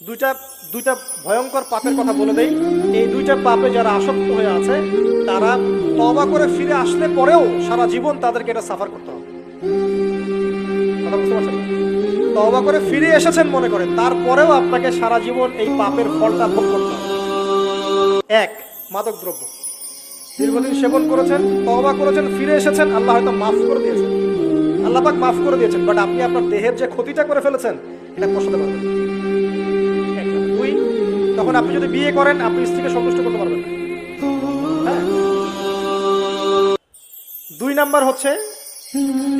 দুইটা দুইটা ভয়ঙ্কর পাপের কথা বলে দেই। এই দুইটা পাপে যারা আসক্ত হয়ে আছে তারা তওবা করে ফিরে আসলে পরেও সারা জীবন তাদেরকে এটা সাফার করতে হবে। কথা বুঝতে পারছেন? তওবা করে ফিরে এসেছেন মনে করেন, তারপরেও আপনাকে সারা জীবন এই পাপের ফলটা ভোগ করতে হবে। এক, মাদক দ্রব্য দীর্ঘদিন সেবন করেছেন, তওবা করেছেন, ফিরে এসেছেন, আল্লাহ হয়তো মাফ করে দিয়েছেন, আল্লাহ পাক মাফ করে দিয়েছেন, বাট আপনি আপনার দেহের যে ক্ষতিটা করে ফেলেছেন এটা পোষাতে পারবেন। দুই, তখন আপনি যদি বিয়ে করেন আপনি স্ত্রীকে সন্তুষ্ট করতে পারবেন না। হ্যাঁ। দুই নাম্বার হচ্ছে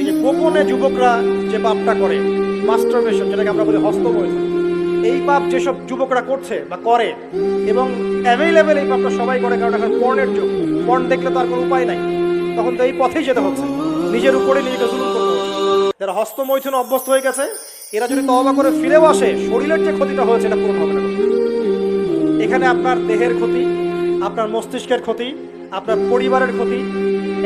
এই যে গোপনে যুবকরা যে পাপটা করে, মাস্টারবেশন, যেটাকে আমরা বলি হস্তমৈথুন, এই পাপ যেসব যুবকরা করছে বা করে এবং অ্যাভেলেবেল এই পাপটা সবাই করে, কারণ এখন পর্নের যুগ, পর্ন দেখলে তো আর কোনো উপায় নাই, তখন তো এই পথেই যেতে হচ্ছে, নিজের উপরে নিজেকে জুলুম করতে হচ্ছে। যারা হস্তমৈথুন অভ্যস্ত হয়ে গেছে এরা যদি তওবা করে ফিরেও আসে, শরীরের যে ক্ষতিটা হয়েছে এটা পূরণ হবে না। এখানে আপনার দেহের ক্ষতি, আপনার মস্তিষ্কের ক্ষতি, আপনার পরিবারের ক্ষতি,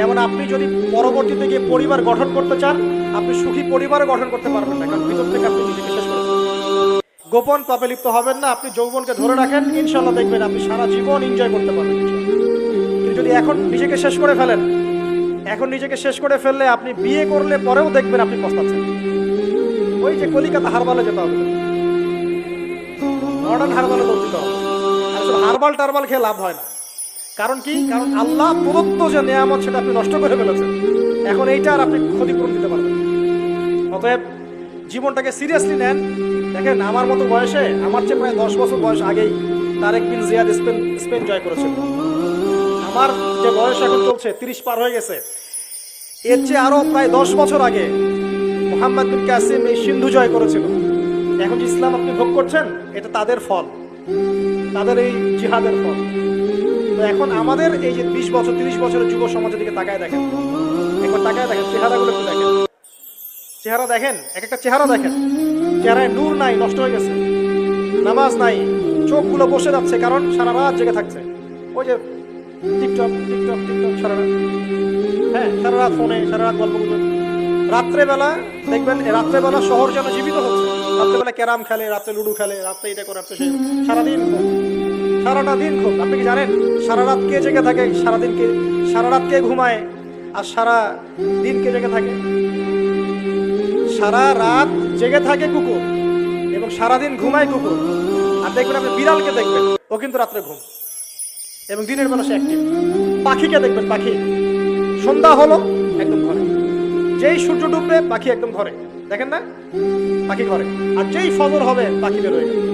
এমন আপনি যদি পরবর্তীতে গিয়ে পরিবার গঠন করতে চান আপনি সুখী পরিবারও গঠন করতে পারবেন না, কারণ ভিতর থেকে আপনি নিজেকে শেষ করে ফেলবেন। গোপন পাপে লিপ্ত হবেন না, আপনি যৌবনকে ধরে রাখেন, ইনশাল্লাহ দেখবেন আপনি সারা জীবন এনজয় করতে পারবেন। কিন্তু যদি এখন নিজেকে শেষ করে ফেলেন, এখন নিজেকে শেষ করে ফেললে আপনি বিয়ে করলে পরেও দেখবেন আপনি পস্তাচ্ছেন। ওই যে কলিকাতা হারবালে যেতে হবে, মডার্ন হারবালে দৌড় দিতে হবে। আসলে হারবাল টারবাল খেয়ে লাভ হয় না। কারণ কি? কারণ আল্লাহ প্রদত্ত যে নেয়ামত সেটা আপনি নষ্ট করে ফেলেছেন, এখন এইটা আর আপনি ক্ষতিপূরণ দিতে পারবেন। অতএব জীবনটাকে সিরিয়াসলি নেন। দেখেন আমার মতো বয়সে, আমার চেয়ে প্রায় 10 বছর বয়স আগেই তারেক বিন জিয়াদ স্পেন জয় করেছিল। আমার যে বয়স এখন চলছে 30 পার হয়ে গেছে, এর চেয়ে আরো প্রায় 10 বছর আগে মোহাম্মদ বিন কাসিম এই সিন্ধু জয় করেছিল। এখন যে ইসলাম আপনি ভোগ করছেন এটা তাদের ফল, তাদের এই জিহাদের ফল। তো এখন আমাদের এই যে 20 বছর 30 বছরের যুব সমাজের দিকে তাকায় দেখেন, একবার তাকায় দেখেন, চেহারাগুলো একটু দেখেন, চেহারা দেখেন, এক একটা চেহারা দেখেন, চেহারায় নূর নাই, নষ্ট হয়ে গেছে, নামাজ নাই, চোখগুলো বসে যাচ্ছে, কারণ সারা রাত জেগে থাকছে। ওই যে টিকটক টিকটক টিকটক সারা রাত, হ্যাঁ সারা রাত ফোনে, সারা রাত গল্প গুজব। রাত্রেবেলা দেখবেন, রাত্রেবেলা শহর যেন জীবিত হচ্ছে, রাত্রেবেলা ক্যারাম খেলে, রাত্রে লুডু খেলে, রাত্রে এটা করে, রাত্রে সেই, সারাদিন সারাটা দিন খুব। আপনি কি জানেন সারা রাত কে জেগে থাকে, সারাদিন কে, সারা রাত কে ঘুমায় আর সারা দিন কে জেগে থাকে? সারা রাত জেগে থাকে কুকুর এবং সারাদিন ঘুমায় কুকুর। আর দেখবেন আপনি বিড়ালকে দেখবেন, ও কিন্তু রাত্রে ঘুম এবং দিনের বেলা সে অ্যাক্টিভ। পাখিকে দেখবেন, পাখি সন্ধ্যা হলো একদম ঘরে, যেই সূর্য ডুববে পাখি একদম ঘরে, দেখেন না, পাখি ঘরে, আর যেই ফজর হবে পাখি বের হয়ে গেল।